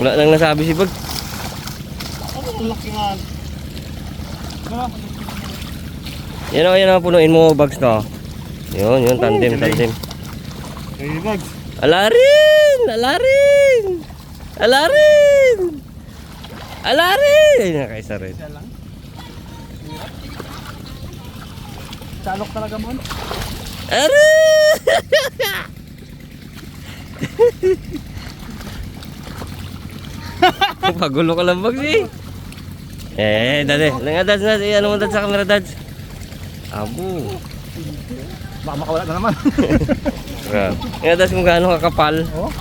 Wala nang nasabi si Bag. Ang laki nga. Yan o, punuin mo bags to. Yun, tandem. Hey, Bags. Alarin! Nakaisa rin. Isa lang. Salok talaga mo. Arin! Pagulo ka lang bags eh. Dali. Dads. Ano mo dads sa camera dads? Abo. Baka makawala na naman. Nga dads kung gaano kakapal. Oh.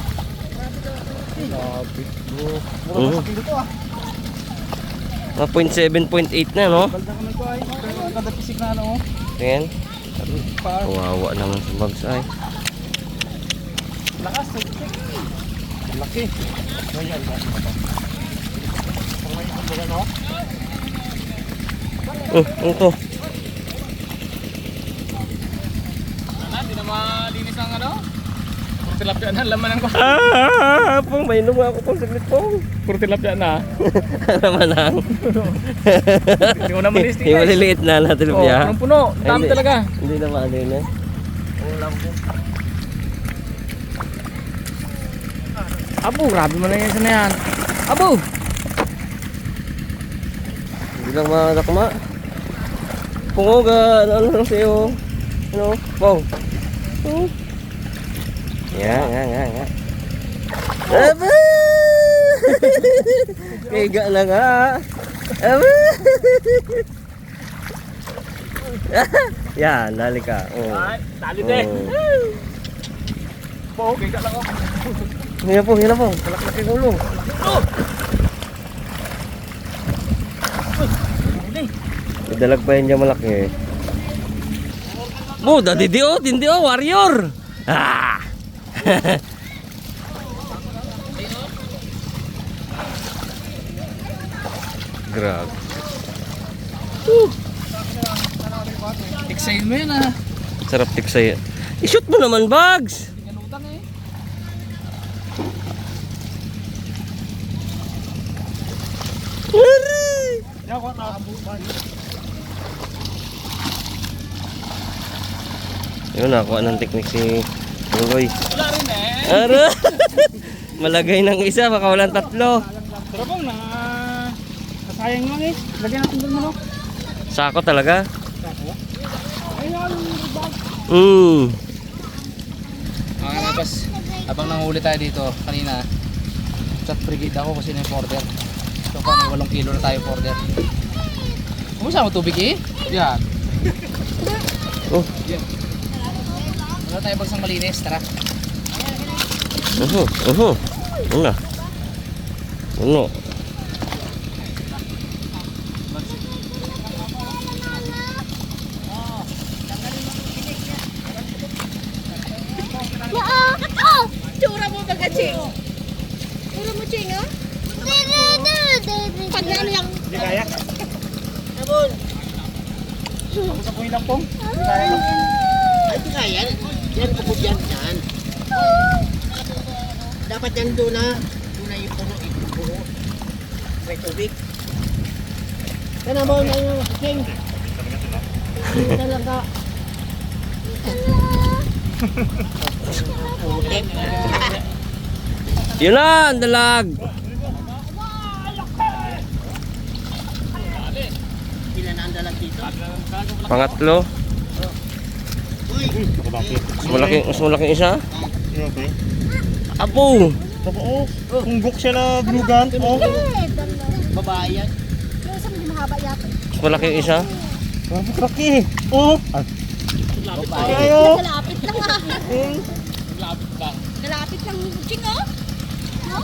Grabe. Mura sa kilo to ah. 0.7, 0.8 na no? Balda ka na ito ay. Kada pisik na ano. Tingnan. Pa. Kawawa naman sa bags ay. Lakas. Laki. Ganyan ba? Kung may ikon ba no? Ano to? Hindi na malinis ang ano? Puro tilapia na, laman ko. Pong, mainom nga ako pong saglit pong. Puro tilapia na. Naman ang. Hindi mo naman listing Yung maliliit na natin oh, lumpia. punong-puno. Dami Hindi. talaga. Hindi naman ano yun eh. Ulam ko. Abo, grabe mo na yan na yan. Abo! Hindi lang makakama. Pungoga, ano lang sa'yo. Ano? Pong. Yan. Aba! Kaya na nga. Aba! Yan, dali ka. Ay, tali din. Po, kaya lang ako. Hila po. Kalak-laki ulo. Dalag pa yun dyan malaki eh. Dindi o, warrior! Ah! Grabe. Tiksayin mo yan ah. Sarap tiksay. I-shoot mo naman, Bags! Ganutang eh. Yan ko nakabukan. Yun, nakuha ng teknik si Bugoy. Wala rin eh. Ara! Malagay ng isa, baka walang tatlo. Pero bang nasayang lang eh. Lagyan natin doon mo no. Sako talaga. Ayun, bag. Mga nabas, habang nanghuli tayo dito kanina, chat brigade ako kasi na yung order. So pa may 8 kilo na tayo order. Kumusta mo tubig eh? Yan. Oh. Wala tayo bagsang malinis, tara. Una. Uno. Tsura mo ba Ching? Tsura mo Ching ha? Pag ano yung... Hindi kaya. Nabon. Sa puwi lang pong. Hindi kaya. Ay, di kaya. Yan, kubod yan. Dapat yan doon na. Doon na yung puno. Puno. May tubig. Yan na mo na yung king. Hindi talaga. Putik. Yun na, ang dalag. Ilan na ang dalag dito? Pangatlo. Uy. Mas malaking isa. Okay. Apo! Oo. Tunggok siya na glugan. Oh. Babae yan. Yung isa hindi mahaba yata. Mas malaking isa. Grabe kraki. Oh. Babae. Ayo. Kalapit lang ha. Kalapit lang Ching oh. No?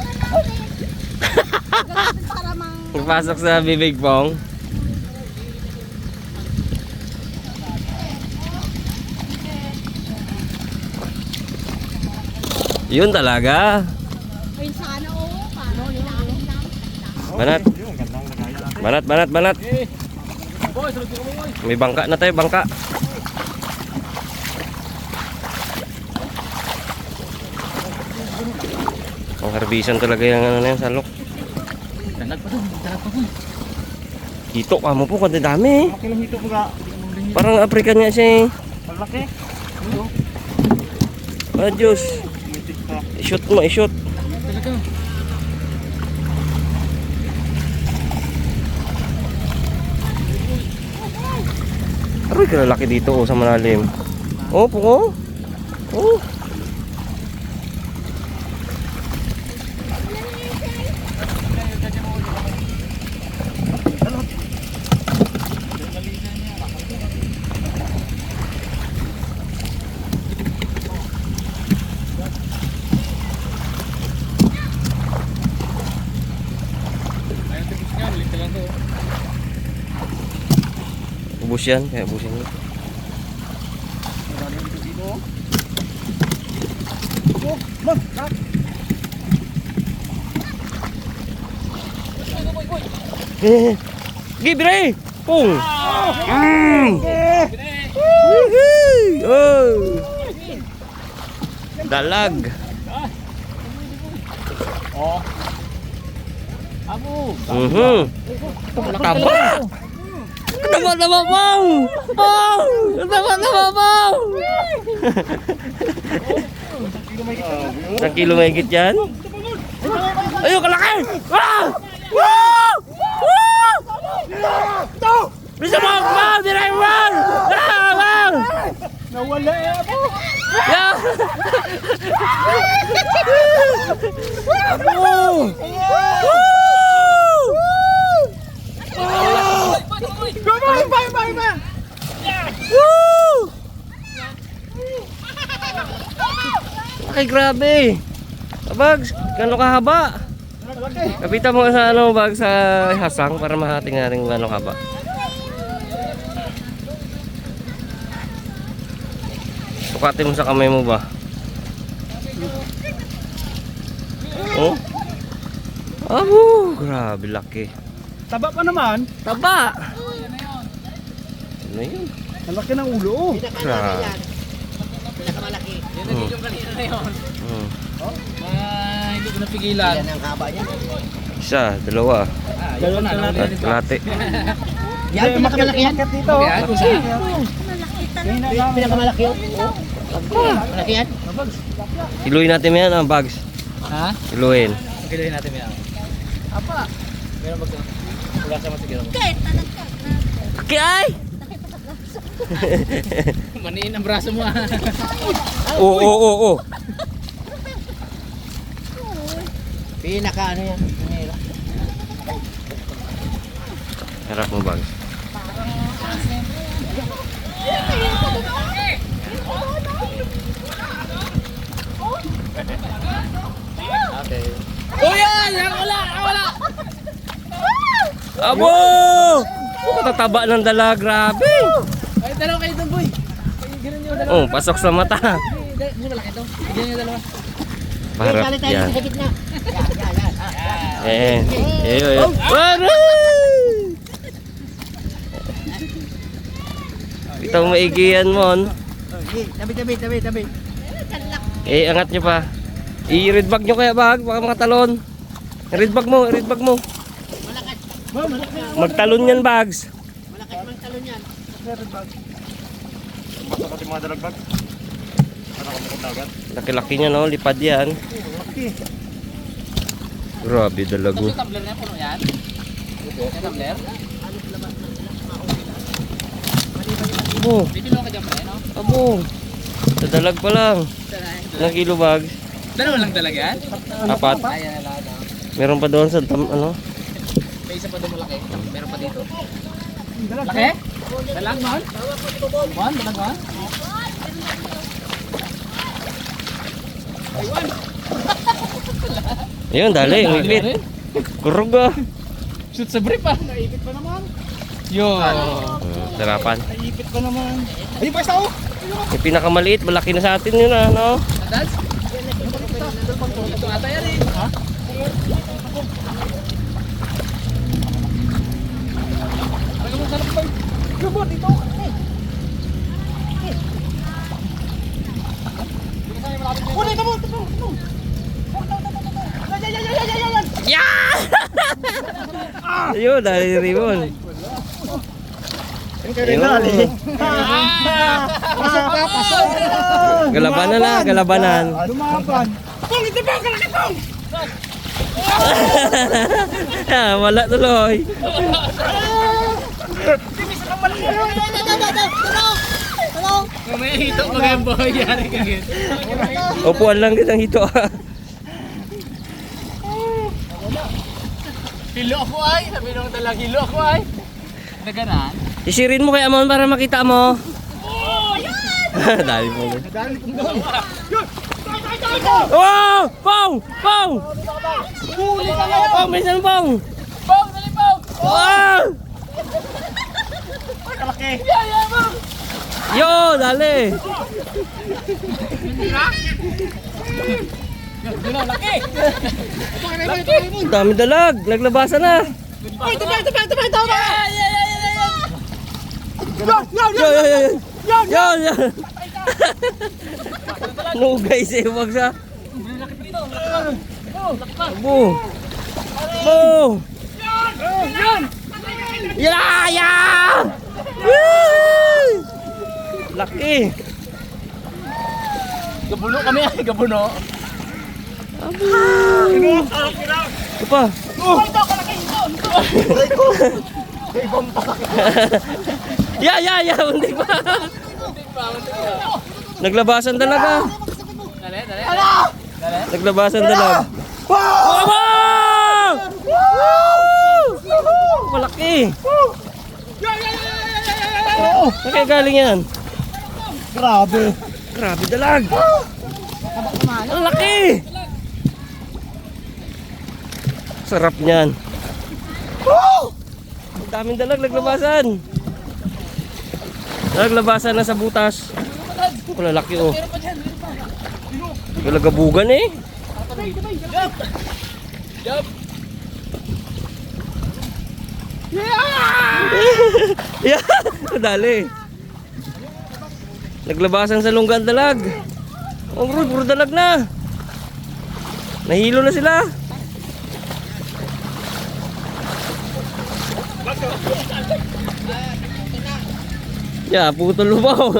Kalapit para mang... Pagpasok sa bibig pong. Yun talaga. Ayun sana oh. Paano? Linakin lang. Banat. Banat. Boy, sulod ko boy. May bangka na tayo, bangka. Ang harbisan talaga yung ano na yan, salok. Dalag pa doon, dalag pa doon. Hito ka mo po, kada dami. Makilang hito ko ga. Parang African niya siya eh. Malaki. Ah, Diyos. I-shoot mo, i-shoot. Talaga. Aroy, kalalaki dito oh, sa malalim. Oh, po. Oh. Ubus yan, kaya ubusin mo. Gibre! Pung! Woohoo! Oh! Dalag! Taba! Taba po! Oh! Taba po! Isang kilo mahigit yan? Ayun, kalaki! Ah! Wow! Wow! Bisa mo! Wow! Diray! Wow! Ah! Wow! Nawala eh ako. Yeah! Abo! Bye! Woo! Ay, grabe! Bags, gano'ng kahaba? Kapitan mo sa ano, bag sa hasang para mahating natin gano'ng kahaba. Sukatin mo sa kamay mo ba? Oh? Abo! Grabe, laki. Taba pa naman. Taba! Ano yun? Ang laki ng ulo. Grabe. Pinakamalaki. Yung kanina na yun. Hindi ko napigilan. Yan ang haba niya. Isa, dalawa. Dalawang kalate. At kalate. Yan, pinakamalaki yan. Dito. Yan, kung saan? Pinakamalaki yun. Malaki yan. Iluin natin yan ang bags. Ha? Iluin. Kilohin natin yan. Apa? Meron ba? Wala sa matigil mo. Kay! Maniin ang braso mo ah. Oo. Pinaka ano yan. Harap mo bags. Okay. Oh yan! Wala! Abo! Tataba ng dala, grabe. Ay, dalawa kayo doon, boy. Ganun yung dalawa. Oh, pasok sa mata. Hindi malaki to. Ganun yung dalawa. Harap Kali tayo yan. sa gitna. Eh. Kita mo maigiyan mo. Tabi. Eh, angat nyo pa. I-red bag nyo kaya bag, baka mga talon. Red bag mo. Magtalon yan bags. Malakas mang talon yan. Laki-laki niya no, lipad yan. Grabe dalago. Yung tumbler na puno yan? Yung tumbler? Abo, Bibilo ka dyan pa no? abo. Dadalag pa lang. Ilang kilo bags? Dalawa lang talaga yan? Apat. Ayan na lahat. Meron pa doon sa ano? May isa pa doon malaki. Meron pa dito. Laki? Dalag man? Dalag man? Ayun, dali, umipit. Kurog ah. Shoot sa brief ah. Naipit pa naman. Yo. Sarapan. Naipit pa naman. Ayun pa isa oh. Yung pinakamaliit, malaki na sa atin yun ah, no? Dads? Ito ata yan eh. Ha? Lubot dito. Wala ito mo. Ayun, dali Rimon. Ayun. Galabanan na, galabanan. Lumaban. Wala tuloy. May hito pa kayo boy, yari ka git. Upuan lang din ang hito. Hilo ako ay, sabi nung talang hilo ako ay. Naganan? Isirin mo kay Amon para makita mo. Dali mo. Oh! Pong! Pong! Pong! May isang pong! Bong, dali bong! Oh! Yo! Dali! Dino, laki! Dami dalag! Naglabasan na! Uy, tabi! Yo! Yo! Yo! Yo! No guys eh, wag sa. Bu. Bu. Ya ya. Laki. Gabuno kami ay, gabuno. Ito pa. Ya, hindi pa. Naglabasan talaga. Dali, dali. Naglabasan talaga. Wow! Malaki. Saan galing yan? Grabe. Grabe dalag. Ang laki. Sarap niyan. Ang daming dalag naglabasan. Naglabasan na sa butas. Wala laki oh. Galagabugan eh. Jump! Yeah! Dali. Naglabasan sa lunggan dalag. Oh bro, puro dalag na. Nahilo na sila. Yeah, putol lupaw.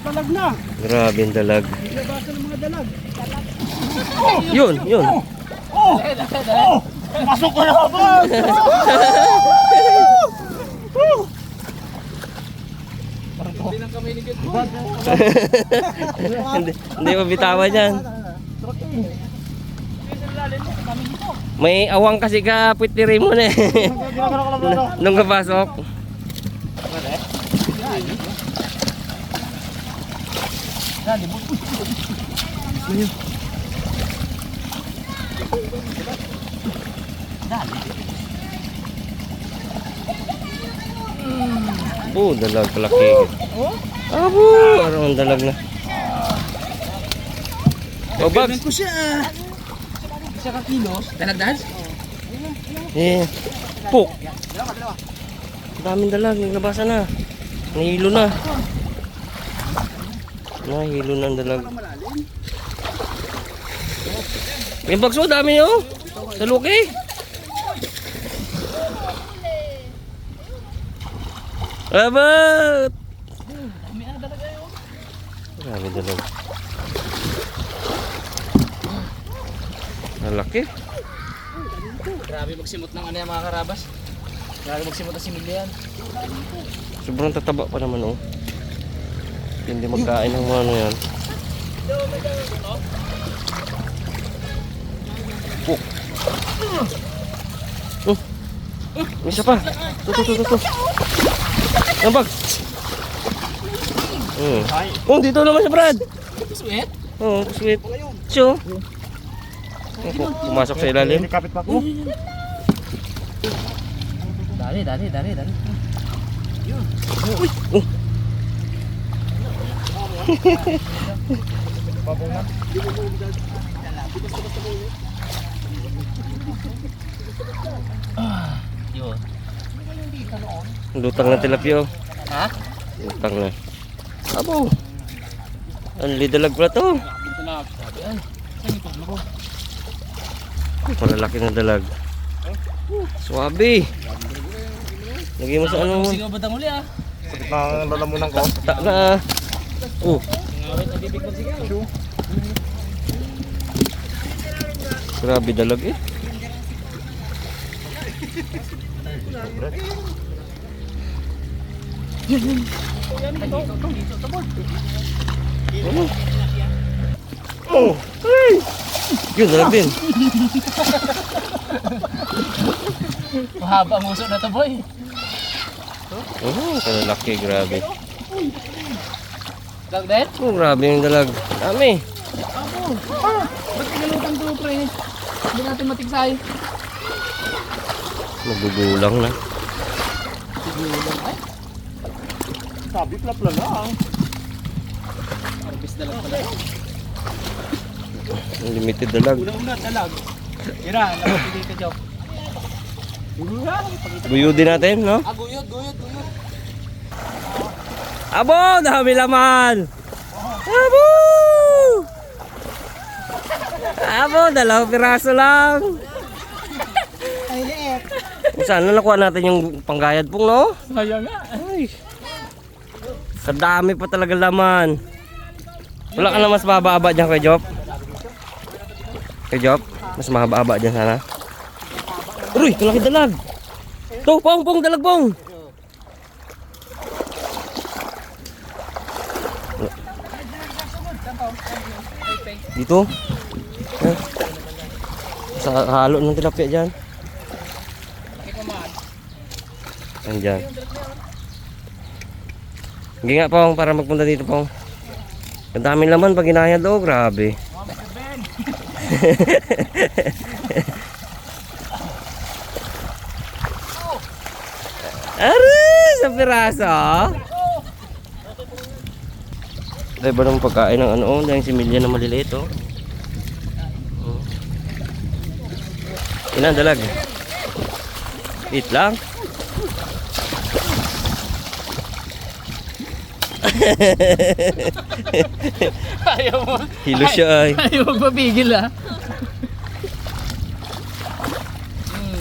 Talag na. Grabe ang dalag. Labasan ng mga dalag. Yun. Oh! Pasok ko na ba? Hindi lang kami nigit. Hindi mabitawan yan. May awang kasi ka pwitiri mo na eh. Nung kapasok. Oh, dalag palaki. Abo, parang ang dalag na. Oh, Babs. ko siya. Isa ka kilos. Dalagdahan? Eh, puk. Daming dalag, naglabasan na. Nahilo na. Nahilo na ang dalag. Yung bagso, dami oh. Sa luki. Abat! Dami dalag. Malaki. Grabe magsimot ng ano yung mga karabas. Grabe magsimot ng similya yan. Sobrang tataba pa naman oh. Hindi magkain ng mga ano yan. Oh. Oh. May isa pa. Ito. Nambag. Oh, dito naman siya, Brad. Sweet? Oh, sweet. Siyo. Pumasok sa ilalim. Kapit pa ko. Dali. Yun. Lutang na tilapio. Ha? Lutang na. Abo. Ang lidalag pala to. Dito na. Sabi ay. Saan yung paglo ko? Malalaki na dalag. Swabe. Lagay mo sa ano mo. Sigaw batang uli ah. Sakit na lalamunan ko. Tak na. Oh. Ngawit na bibig pag sigaw. Grabe dalag eh. Oh. Ay. Yun, dalag din. Mahaba ang uso na to boy. Oh, kalalaki, grabe. Dag din? Oh, grabe yung dalag. Dami. Ba't kinalutan to pre? Hindi natin matigsay. Magugulang na. Sabi plapla lang. Arbis dalag pala. Limited dalag. Una-una dalag. Ira, napapili ka Joe. Guyudin natin, no? Guyod. Abo, dami laman. Abo! Abo, 2 piraso lang. Saan na nakuha natin yung panggayad pong, no? Sayang nga. Ay. Kadami pa talaga laman. Wala ka na mas mahaba dyan kay Jop? Kay Jop? Mas mahaba dyan sana. Uy, ito laki dalag. Ito, pong, dalag pong. Dito? Eh. Sa halo ng tilapia dyan. Andyan. Hindi nga pong para magpunta dito pong. Ang daming laman pag inahayad o, grabe. Aray! Sa piraso! Ay ba naman pagkain ng ano? Dahil si Milya na maliliit oh. Ilan dalag? Eat lang? Ayaw mo. Hilo siya ay. Ayaw magpapigil ah.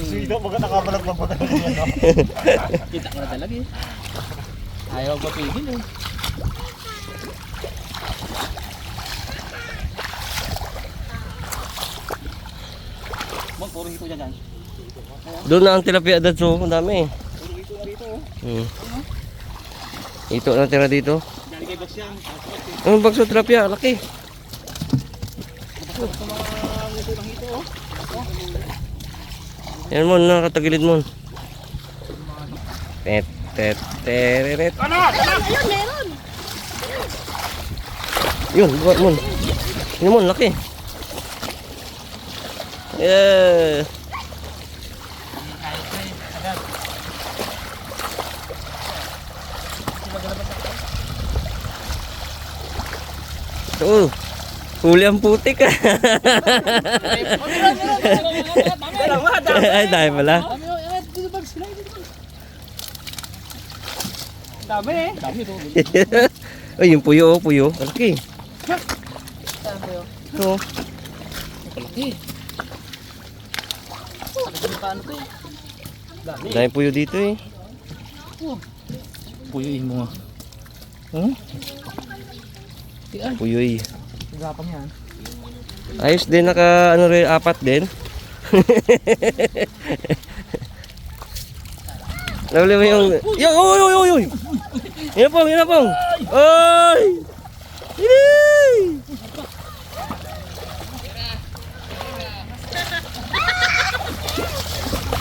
Sino baga nakabalag lang pa talaga yan, no? Kita ko na talaga eh. Ayaw magpapigil eh. Magpurong ito dyan. Doon na ang tilapia datso, ang dami. Ito na tira dito. Ang bagso tilapia, laki. Yan mo, nakatagilid mo. Teret. Ayun, meron. Yun, buhat mo. Yun mo, laki. Yeah. Oh, huli ang putik ah. Ay, dahil pala. Dami eh. Dami ito. Ay, yung puyo, puyo. Malaki. Ito. Malaki. Paano to eh? Dahil puyo dito eh. Puyuin mo nga. Puyoy. Gapang yan. Ayos din, naka ano rin, 4 din. Nahuli mo yung... Uy! Yan na pong! Oy! Hinay!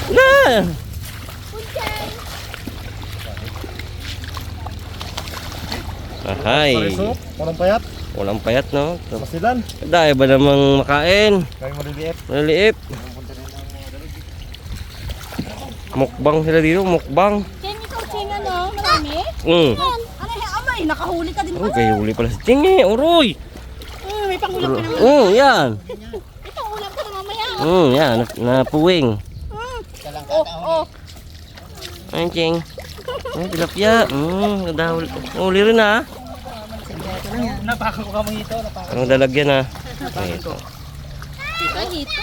Na! Ahay! Parisok, walang payat. Walang payat, no? Masilan. Dahil ba namang makain? Kayo maliliit. Maliliit. Mukbang sila dito, mukbang. Ken, ikaw, Ching, ano? Marami? Mm. Ano, amay, nakahuli ka din Oh, pala. kayo huli pala si Chingy, uroy. May pangulam ka naman. Yan. May pangulam ka na mamaya. Yan, napuwing. Oh. Ayun, Ching. Ay, tilapia. Nadahul. Huli rin ha. Napakan ko kamang ito. Parang dalagyan ha. Ay, ito. Ay, hito.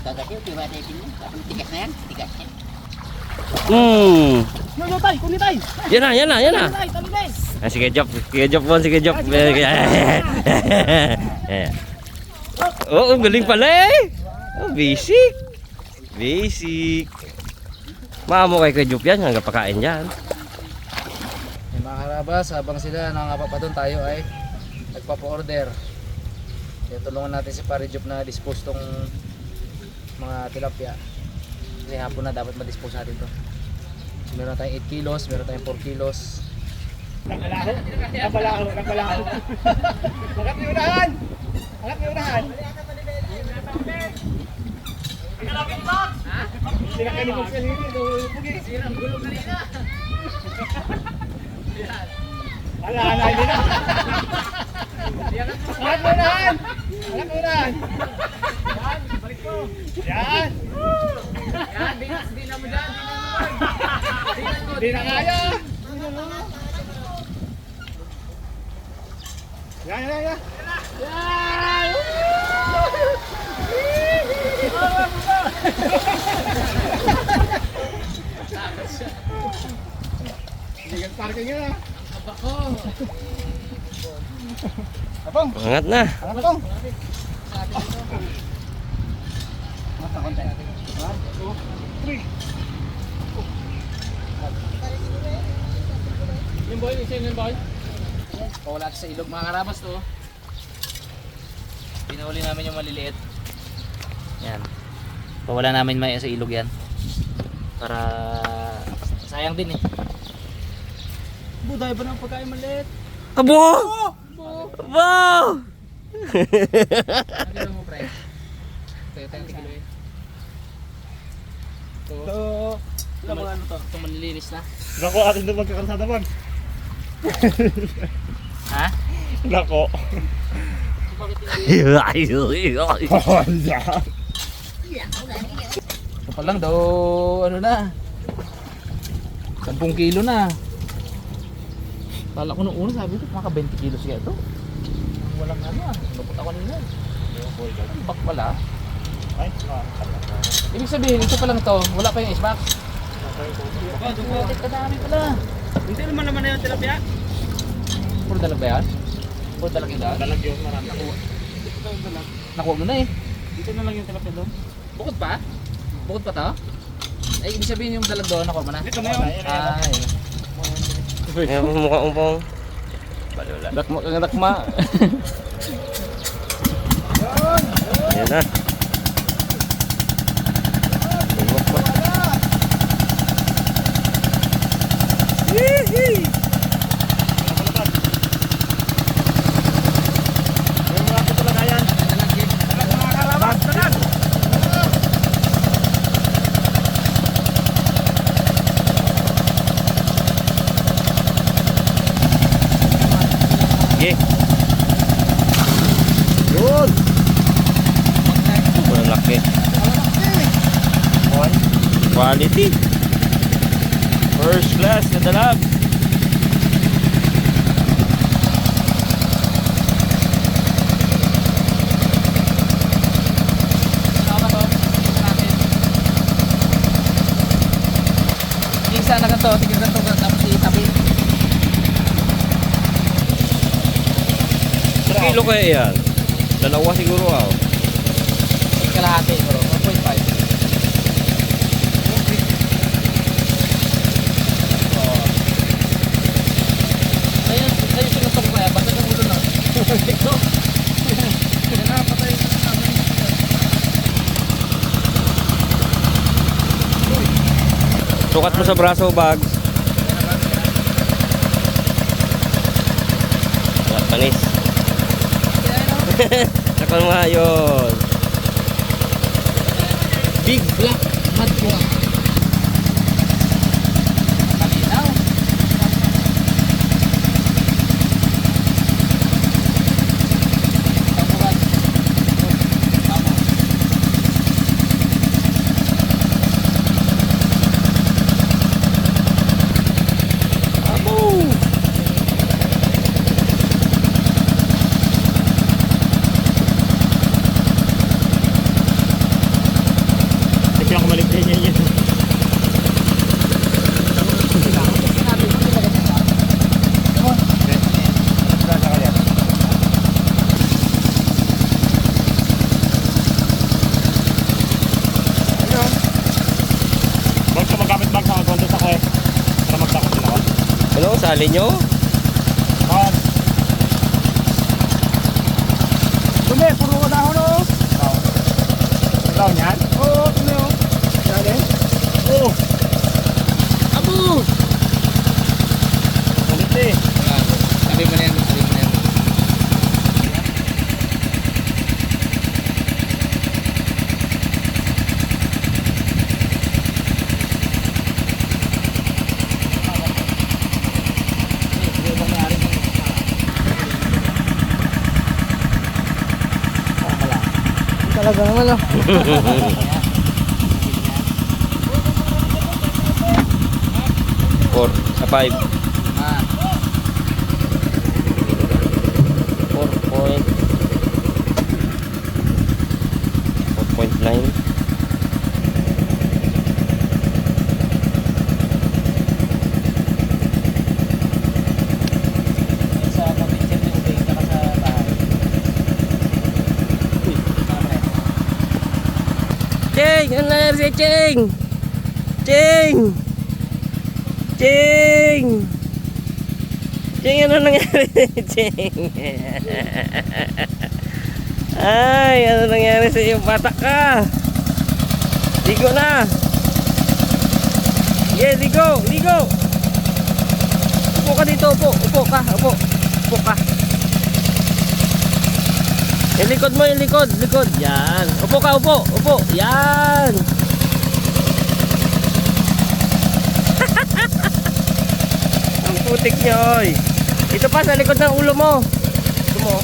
Gagasnya coba deh sini. Tapi tiketnya kan, tiketnya. Yo, tay, kunin tay. Yan na, yan na, yan na. Tay, tali tay. Ah, sige Job, sige Job. Oh, ang galing pala eh. Oh, basic. Basic. Maamo kay Kuya Job yan, hanggang pakain dyan. Yung mga karabas, habang sila nangangapapadon, tayo ay nagpapa-order. Kaya tulungan natin si Pare Job na dispose tong mga tilapia. Kasi hapon na dapat ma-dispose natin to. So, meron tayong 8 kilos, meron tayong 4 kilos. Nabalaho. Hangat yung unahan. Hangat yung unahan. Sinakani mo sa liwi. Sirang gulo kanina. Ala, hindi na. Hangat yung unahan. Hangat yung unahan. Yan. Di na kaya. Ya. Jangan parkingnya. Abang. Angat na. Abang. Yung boy, yung boy. Wala sa ilog mga karabas to. Pinahuli namin yung maliliit. Yan. Pawala namin may sa ilog yan. Para sayang din eh. Buday ba ng pagkain maliit? Abo! Abo! Ano mo pre? Tayo kilo eh. Ito. Ilang mga ano to? Ito malilinis na. Nako, atin doon magkakarsada bag. Ha? Nako. Ito pa lang daw ano na. 10 kilo na. Kala ko nung una sabi ko maka 20 kilos kaya ito. Walang ano ah. Lupot ako nila. Bak pala. Ay, Ibig sabihin ito pa lang to. Wala pa yung ismax. Kadami pala. hindi naman na yung tilapia. Puro dalag ba yan? Puro dalag yung daan? Dalag yun, marami. Nakuha mo na eh. Dito na lang yung tilapia doon. Bukod pa? Bukod pa to? Ay, ibig sabihin yung dalag doon, nakuha mo na? Dito na yun. Ah, yun. Ayan, mukha umpong. Dakma kang dakma. Ayan na. Tumok pa. Sige. Yun. Walang laki. Quality. First class na dalag. Isa na ganito, sige ganito, tapos itabi. Kilo kaya yan? Dalawa siguro ah. Kalahati bro, 1.5. Ayun sinutong ko yan, basta ng ulo na. Ito. Yan na, patay na namin. Sukat mo sa braso, bags. Panis. Sakal mo nga yun. Big black mud crab. Kalinaw. Taburan. Tama. sasali nyo? Dumi, puro ko dahon o. Dahon yan? Oo, dumi o. Yan eh. Oo. Abu! Ulit eh. Sabi mo na yan, sabi mo na yan. Talaga naman o. Four, five. Ah, 4.9. sa pag-picture yung ubay ka sa bahay. Uy, kamera. Cheng! Ano nangyari si Cheng? Cheng! Cheng! Cheng, ano nangyari si Cheng? Ay, ano nangyari sa iyo? Batak ka! Ligo na! Yeah, ligo! Ligo! Upo ka dito, upo! Upo ka, upo! Upo ka! Yung likod mo, yung likod! Likod! Yan! Upo ka, upo! Upo! Yan! Ang putik niya, oy! Ito pa sa likod ng ulo mo! Ito mo!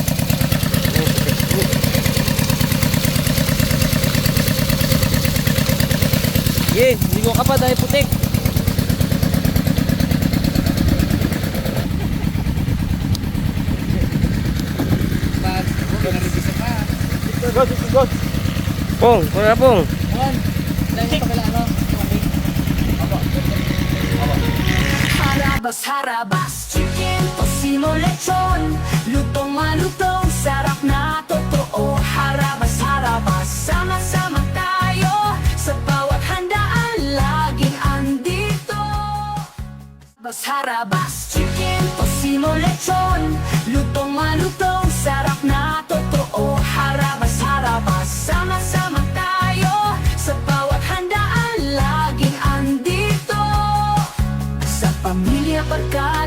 Yeah, ligo ka pa dahil putik! Pag, pinaribisa pa. Go. Pong! Pong na pong! Juan, dahil pa kala ano? Okay. Harabas, harabas, chicken, tosino, lechon. Lutong malutong, sarap na totoo. Harabas, harabas, sama-sama tayo. Sa bawat handaan, laging andito. Harabas, harabas, chicken, tosino, lechon. Lutong malutong, sarap na totoo. Harabas, harabas, sama-sama tayo. Sa bawat handaan, laging andito. Sa pamilya, pagkain